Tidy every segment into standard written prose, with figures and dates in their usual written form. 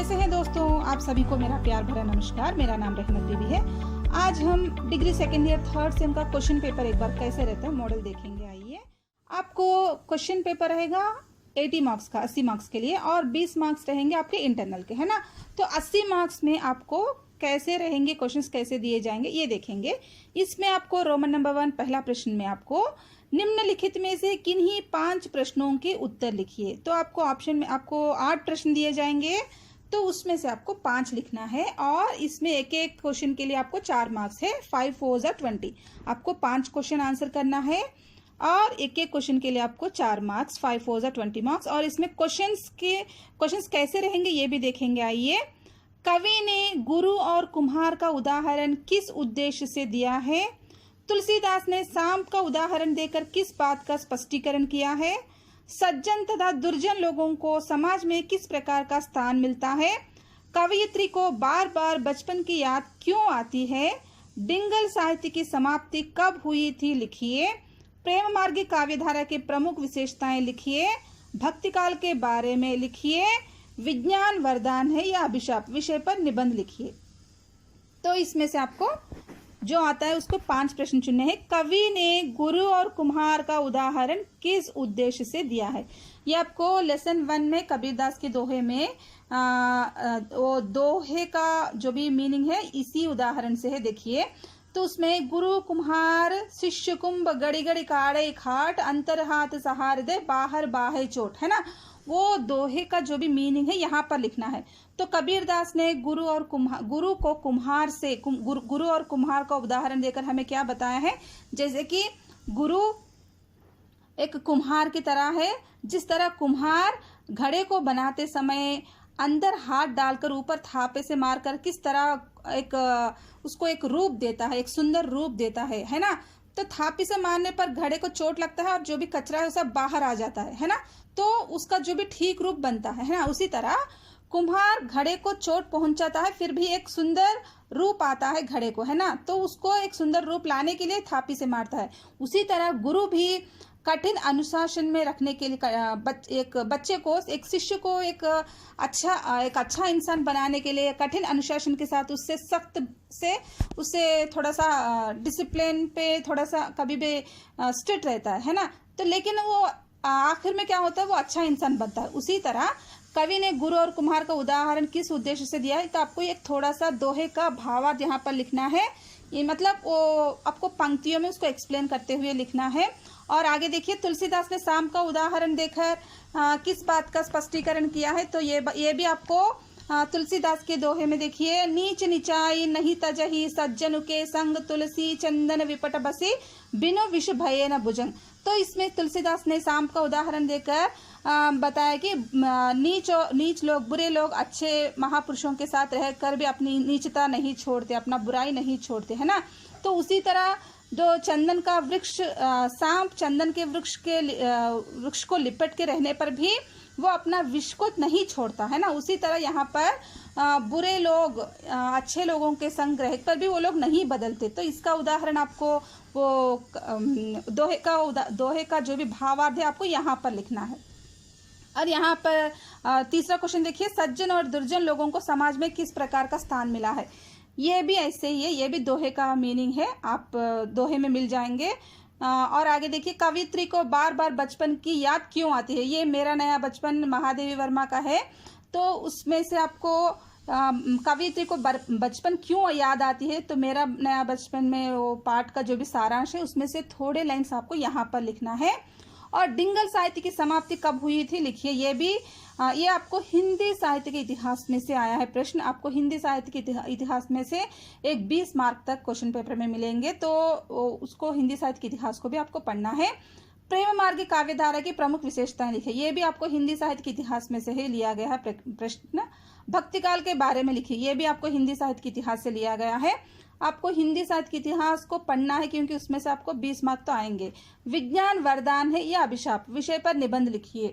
कैसे हैं दोस्तों? आप सभी को मेरा प्यार भरा नमस्कार। मेरा नाम रहमत बीबी है। आज हम degree second year third same का क्वेश्चन पेपर एक बार कैसे रहता है मॉडल देखेंगे। आइए, आपको क्वेश्चन पेपर रहेगा 80 मार्क्स का, 80 मार्क्स के लिए, और 20 मार्क्स रहेंगे आपके इंटरनल के, है ना। तो 80 मार्क्स में आपको कैसे रहेंगे, क्वेश्चंस कैसे दिए जाएंगे ये देखेंगे। इसमें आपको रोमन नंबर 1 पहला प्रश्न में आपको निम्नलिखित में से किन्हीं 5 प्रश्नों के उत्तर लिखिए। तो आपको ऑप्शन में आपको 8 प्रश्न दिए जाएंगे, तो उसमें से आपको 5 लिखना है, और इसमें एक एक क्वेश्चन के लिए आपको 4 मार्क्स है। 5 4 20। आपको 5 क्वेश्चन आंसर करना है, और एक एक क्वेश्चन के लिए आपको 4 मार्क्स, 5 4 20 मार्क्स। और इसमें क्वेश्चंस कैसे रहेंगे ये भी देखेंगे। आइए, कवि ने गुरु और कुम्हार का उदाहरण किस उद्देश्य से दिया है? तुलसीदास ने सांप का उदाहरण देकर किस बात का स्पष्टीकरण किया है? सज्जन तथा दुर्जन लोगों को समाज में किस प्रकार का स्थान मिलता है? कवयित्री को बार बार बचपन की याद क्यों आती है? डिंगल साहित्य की समाप्ति कब हुई थी? लिखिए। प्रेम मार्गी काव्यधारा के प्रमुख विशेषताएं लिखिए। भक्तिकाल के बारे में लिखिए। विज्ञान वरदान है या अभिशाप विषय पर निबंध लिखिए। तो इसमें से आपको जो आता है उसको 5 प्रश्न चुनने हैं। कवि ने गुरु और कुम्हार का उदाहरण किस उद्देश्य से दिया है? ये आपको लेसन 1 में कबीरदास के दोहे में वो दोहे का जो भी मीनिंग है इसी उदाहरण से है। देखिए, तो उसमें गुरु कुम्हार शिष्य कुंभ गड़ी गड़ी काड़े खाट अंतर हाथ सहार दे बाहर बाहे चोट, है ना। वो दोहे का जो भी मीनिंग है यहाँ पर लिखना है। तो कबीरदास ने गुरु को कुम्हार से गुरु और कुम्हार का उदाहरण देकर हमें क्या बताया है? जैसे कि गुरु एक कुम्हार की तरह है, जिस तरह कुम्हार घड़े को बनाते समय अंदर हाथ डालकर ऊपर थापे से मारकर किस तरह उसको एक रूप देता है, एक सुंदर रूप देता है ना। तो थापी से मारने पर घड़े को चोट लगता है और जो भी कचरा है वो सब बाहर आ जाता है ना। तो उसका जो भी ठीक रूप बनता है ना, उसी तरह कुम्हार घड़े को चोट पहुंचाता है, फिर भी एक सुंदर रूप आता है घड़े को, है ना। तो उसको एक सुंदर रूप लाने के लिए थापी से मारता है। उसी तरह गुरु भी कठिन अनुशासन में रखने के लिए एक बच्चे को, एक शिष्य को एक अच्छा इंसान बनाने के लिए कठिन अनुशासन के साथ उससे थोड़ा सा डिसिप्लिन पे थोड़ा सा कभी भी स्ट्रिक्ट रहता है ना। तो लेकिन वो आखिर में क्या होता है, वो अच्छा इंसान बनता है। उसी तरह कवि ने गुरु और कुम्हार का उदाहरण किस उद्देश्य से दिया है? तो आपको एक थोड़ा सा दोहे का भावार्थ यहाँ पर लिखना है। ये मतलब वो आपको पंक्तियों में उसको एक्सप्लेन करते हुए लिखना है। और आगे देखिए, तुलसीदास ने सांप का उदाहरण देकर किस बात का स्पष्टीकरण किया है? तो ये भी आपको तुलसीदास के दोहे में देखिए। नीच निचाई नहीं तजही सज्जन के संग तुलसी चंदन विपट बसी बिनु विष भये न भुजंग। तो इसमें तुलसीदास ने सांप का उदाहरण देकर बताया कि नीच लोग, बुरे लोग अच्छे महापुरुषों के साथ रहकर भी अपनी नीचता नहीं छोड़ते, अपना बुराई नहीं छोड़ते, है ना। तो उसी तरह जो चंदन का वृक्ष, सांप चंदन के वृक्ष को लिपट के रहने पर भी वो अपना विष को नहीं छोड़ता, है ना। उसी तरह यहाँ पर बुरे लोग अच्छे लोगों के संग रह पर भी वो लोग नहीं बदलते। तो इसका उदाहरण आपको वो दोहे का जो भी भावार्थ है आपको यहाँ पर लिखना है। और यहाँ पर तीसरा क्वेश्चन देखिए, सज्जन और दुर्जन लोगों को समाज में किस प्रकार का स्थान मिला है? ये भी ऐसे ही है, ये भी दोहे का मीनिंग है, आप दोहे में मिल जाएंगे। और आगे देखिए, कवित्री को बार बार बचपन की याद क्यों आती है? ये मेरा नया बचपन महादेवी वर्मा का है। तो उसमें से आपको कवित्री को बचपन क्यों याद आती है? तो मेरा नया बचपन में वो पाठ का जो भी सारांश है उसमें से थोड़े लाइन्स आपको यहाँ पर लिखना है। और डिंगल साहित्य की समाप्ति कब हुई थी? लिखिए। ये आपको हिंदी साहित्य के इतिहास में से आया है प्रश्न। आपको हिंदी साहित्य के इतिहास में से एक 20 मार्क तक क्वेश्चन पेपर में मिलेंगे, तो उसको हिंदी साहित्य के इतिहास को भी आपको पढ़ना है। प्रेम मार्गी काव्यधारा की प्रमुख विशेषताएं लिखिए। ये भी आपको हिंदी साहित्य के इतिहास में से ही लिया गया है प्रश्न। भक्तिकाल के बारे में लिखिए। ये भी आपको हिंदी साहित्य के इतिहास से लिया गया है। आपको हिंदी साहित्य के इतिहास को पढ़ना है, क्योंकि उसमें से आपको 20 मार्क तो आएंगे। विज्ञान वरदान है या अभिशाप विषय पर निबंध लिखिए।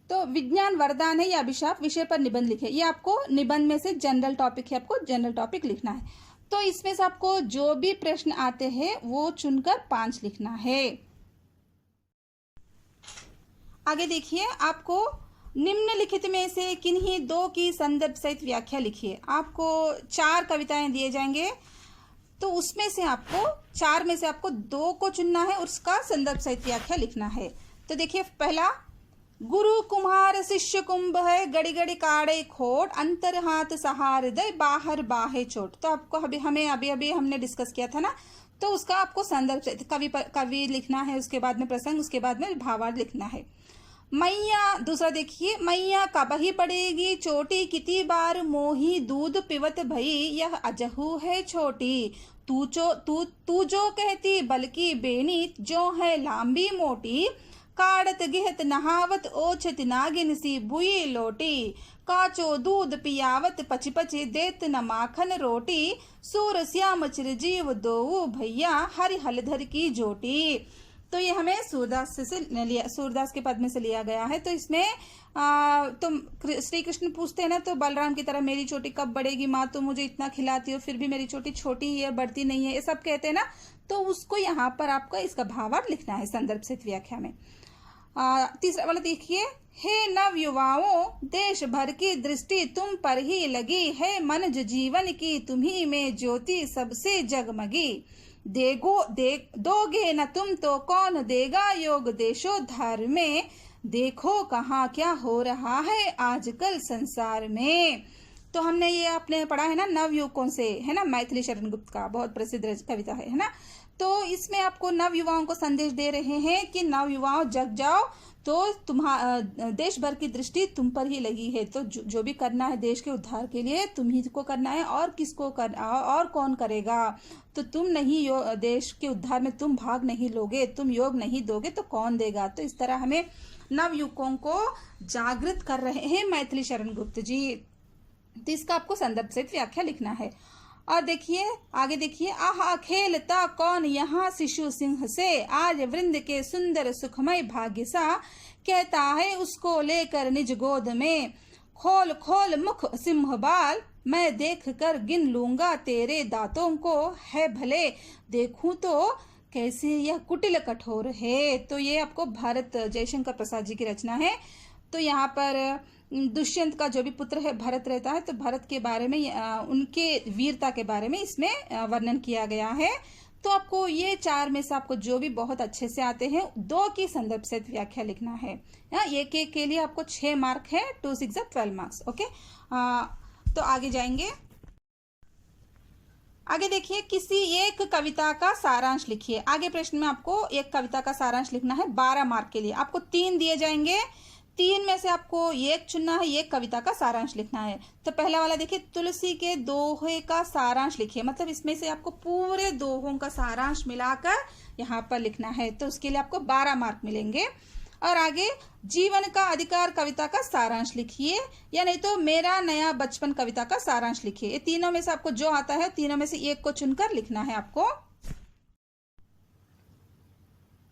तो विज्ञान वरदान है या अभिशाप विषय पर निबंध लिखिए। ये आपको निबंध में से जनरल टॉपिक है, आपको जनरल टॉपिक लिखना है। तो इसमें से आपको जो भी प्रश्न आते हैं वो चुनकर 5 लिखना है। आगे देखिए, आपको निम्नलिखित में से किन्हीं दो की संदर्भ सहित व्याख्या लिखिए। आपको 4 कविताएं दिए जाएंगे, तो उसमें से आपको 4 में से आपको 2 को चुनना है और उसका संदर्भ सहित व्याख्या लिखना है। तो देखिए, पहला, गुरु कुम्हार शिष्य कुंभ है, गड़ी गड़ी काड़े खोट, अंतर हाथ सहार दे, बाहर बाहे चोट। तो आपको हमें अभी हमने डिस्कस किया था ना, तो उसका आपको संदर्भ सहित कवि लिखना है, उसके बाद में प्रसंग, उसके बाद में भावार्थ लिखना है। मैया, दूसरा देखिए, मैया कबही पड़ेगी चोटी, कितनी बार मोही दूध पिवत भई, यह अजहू है छोटी, तू जो कहती बल्कि बेनी, जो है लांबी मोटी, काड़त गिहत नहावत ओछत नागिन सी बुई लोटी, काचो दूध पियावत पची पची देत न माखन रोटी, सूर श्याम चिरजीव दो भैया, हरि हलधर की जोटी। तो ये हमें सूरदास के पद में से लिया गया है। तो इसमें तुम श्री कृष्ण पूछते हैं ना, तो बलराम की तरह मेरी चोटी कब बढ़ेगी माँ, तुम मुझे इतना खिलाती हो फिर भी मेरी चोटी छोटी ही है, बढ़ती नहीं है, ये सब कहते हैं ना। तो उसको यहाँ पर आपको इसका भावार्थ लिखना है संदर्भ सहित व्याख्या में। तीसरा वाला देखिए, हे नव युवाओं देश भर की दृष्टि तुम पर ही लगी है, मनुज जीवन की तुम्ही में ज्योति सबसे जगमगी, दोगे न तुम तो कौन देगा योग देशोद्धार में, देखो कहाँ क्या हो रहा है आजकल संसार में। तो हमने ये आपने पढ़ा है ना, नवयुवकों से, है ना, मैथिली शरण गुप्त का बहुत प्रसिद्ध कविता है ना। तो इसमें आपको नव युवाओं को संदेश दे रहे हैं कि नव युवाओं जग जाओ, तो देश भर की दृष्टि तुम पर ही लगी है, तो जो भी करना है देश के उद्धार के लिए तुम ही को करना है, और किसको करना और कौन करेगा। तो तुम नहीं देश के उद्धार में तुम भाग नहीं लोगे, तुम योग नहीं दोगे तो कौन देगा। तो इस तरह हमें नवयुवकों को जागृत कर रहे हैं मैथिली शरण गुप्त जी। तो इसका आपको संदर्भ सहित व्याख्या लिखना है। और देखिए आगे, देखिए, आहा खेलता कौन यहाँ शिशु सिंह से, आज वृंद के सुंदर सुखमय भाग्य सा, कहता है उसको लेकर निज गोद में, खोल खोल मुख सिंह बाल, मैं देख कर गिन लूंगा तेरे दांतों को, है भले देखूं तो कैसे यह कुटिल कठोर है। तो ये आपको भारत जयशंकर प्रसाद जी की रचना है। तो यहाँ पर दुष्यंत का जो भी पुत्र है भरत रहता है, तो भरत के बारे में उनके वीरता के बारे में इसमें वर्णन किया गया है। तो आपको ये 4 में से आपको जो भी बहुत अच्छे से आते हैं 2 की संदर्भ सहित व्याख्या लिखना है। एक एक के लिए आपको 6 मार्क है, 2 6 12 मार्क्स। ओके, तो आगे जाएंगे। आगे देखिए, किसी एक कविता का सारांश लिखिए। आगे प्रश्न में आपको एक कविता का सारांश लिखना है 12 मार्क के लिए। आपको 3 दिए जाएंगे, 3 में से आपको एक चुनना है, एक कविता का सारांश लिखना है। तो पहला वाला देखिए, तुलसी के दोहे का सारांश लिखिए। मतलब इसमें से आपको पूरे दोहों का सारांश मिलाकर यहाँ पर लिखना है, तो उसके लिए आपको 12 मार्क मिलेंगे। और आगे, जीवन का अधिकार कविता का सारांश लिखिए, या नहीं तो मेरा नया बचपन कविता का सारांश लिखिए। ये तीनों में से आपको जो आता है, तीनों में से एक को चुनकर लिखना है आपको।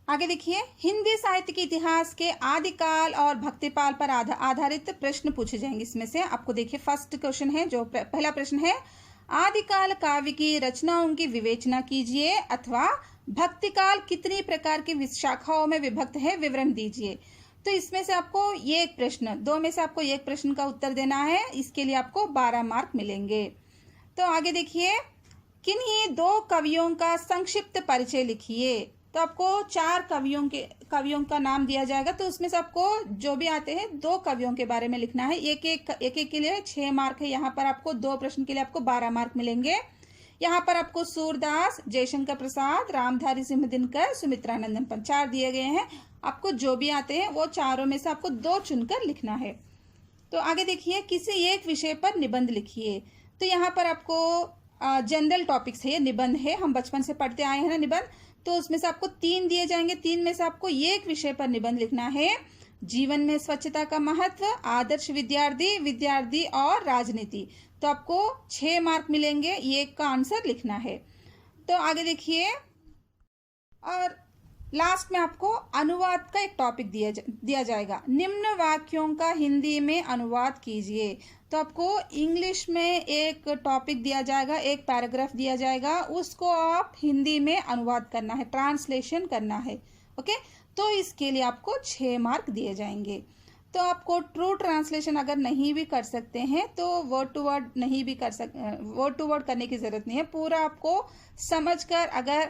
आगे देखिए, हिंदी साहित्य के इतिहास के आदिकाल और भक्तिपाल पर आधारित प्रश्न पूछे जाएंगे। इसमें से आपको देखिए फर्स्ट क्वेश्चन है, जो पहला प्रश्न है, आदिकाल काव्य की रचनाओं की विवेचना कीजिए, अथवा भक्तिकाल कितनी प्रकार की शाखाओं में विभक्त है, विवरण दीजिए। तो इसमें से आपको ये एक प्रश्न, 2 में से आपको एक प्रश्न का उत्तर देना है। इसके लिए आपको 12 मार्क मिलेंगे। तो आगे देखिए, किन्हीं 2 कवियों का संक्षिप्त परिचय लिखिए। तो आपको 4 कवियों का नाम दिया जाएगा, तो उसमें से आपको जो भी आते हैं 2 कवियों के बारे में लिखना है। एक एक के लिए 6 मार्क है। यहाँ पर आपको 2 प्रश्न के लिए आपको 12 मार्क मिलेंगे। यहाँ पर आपको सूरदास, जयशंकर प्रसाद, रामधारी सिंह दिनकर, सुमित्रानंदन पंत 4 दिए गए हैं। आपको जो भी आते हैं वो चारों में से आपको 2 चुनकर लिखना है। तो आगे देखिए, किसी एक विषय पर निबंध लिखिए। तो यहाँ पर आपको जनरल टॉपिक्स है, ये निबंध है, हम बचपन से पढ़ते आए हैं ना निबंध। तो उसमें से आपको 3 दिए जाएंगे, 3 में से आपको एक विषय पर निबंध लिखना है। जीवन में स्वच्छता का महत्व, आदर्श विद्यार्थी और राजनीति। तो आपको 6 मार्क मिलेंगे, ये का आंसर लिखना है। तो आगे देखिए, और लास्ट में आपको अनुवाद का एक टॉपिक दिया जाएगा। निम्न वाक्यों का हिंदी में अनुवाद कीजिए। तो आपको इंग्लिश में एक टॉपिक दिया जाएगा, एक पैराग्राफ दिया जाएगा, उसको आप हिंदी में अनुवाद करना है, ट्रांसलेशन करना है। ओके, तो इसके लिए आपको 6 मार्क दिए जाएंगे। तो आपको ट्रू ट्रांसलेशन अगर नहीं भी कर सकते हैं तो वर्ड टू वर्ड नहीं भी वर्ड टू वर्ड करने की ज़रूरत नहीं है। पूरा आपको समझकर, अगर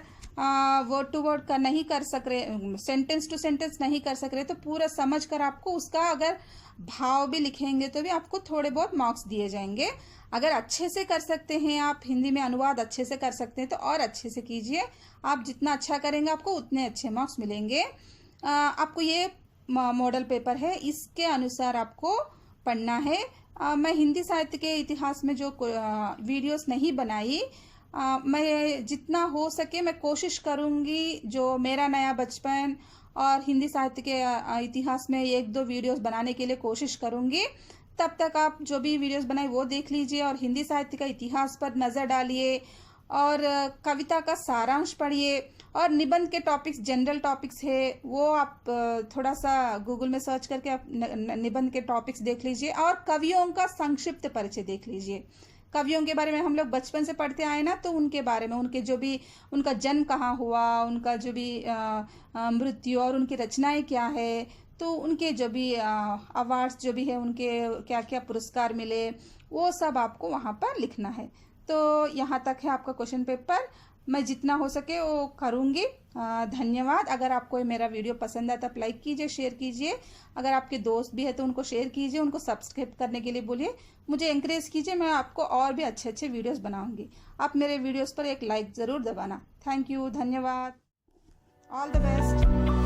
वर्ड टू वर्ड का नहीं कर सक रहे, सेंटेंस टू सेंटेंस नहीं कर सक रहे, तो पूरा समझकर आपको उसका अगर भाव भी लिखेंगे तो भी आपको थोड़े बहुत मार्क्स दिए जाएंगे। अगर अच्छे से कर सकते हैं, आप हिंदी में अनुवाद अच्छे से कर सकते हैं तो और अच्छे से कीजिए। आप जितना अच्छा करेंगे आपको उतने अच्छे मार्क्स मिलेंगे। आपको ये मॉडल पेपर है, इसके अनुसार आपको पढ़ना है। मैं हिंदी साहित्य के इतिहास में जो वीडियोस नहीं बनाई, मैं जितना हो सके मैं कोशिश करूँगी जो मेरा नया बचपन और हिंदी साहित्य के इतिहास में 1-2 वीडियोस बनाने के लिए कोशिश करूँगी। तब तक आप जो भी वीडियोस बनाए वो देख लीजिए और हिंदी साहित्य का इतिहास पर नज़र डालिए और कविता का सारांश पढ़िए और निबंध के टॉपिक्स, जनरल टॉपिक्स है वो आप थोड़ा सा गूगल में सर्च करके आप निबंध के टॉपिक्स देख लीजिए और कवियों का संक्षिप्त परिचय देख लीजिए। कवियों के बारे में हम लोग बचपन से पढ़ते आए ना, तो उनके बारे में, उनके जो भी, उनका जन्म कहाँ हुआ, उनका जो भी मृत्यु और उनकी रचनाएं क्या है, तो उनके जो भी अवार्ड्स जो भी है, उनके क्या क्या पुरस्कार मिले, वो सब आपको वहाँ पर लिखना है। तो यहाँ तक है आपका क्वेश्चन पेपर। मैं जितना हो सके वो करूँगी। धन्यवाद। अगर आपको मेरा वीडियो पसंद आया तो लाइक कीजिए, शेयर कीजिए। अगर आपके दोस्त भी है तो उनको शेयर कीजिए, उनको सब्सक्राइब करने के लिए बोलिए, मुझे एंकरेज कीजिए। मैं आपको और भी अच्छे अच्छे वीडियोस बनाऊंगी। आप मेरे वीडियोस पर एक लाइक ज़रूर दबाना। थैंक यू, धन्यवाद, ऑल द बेस्ट।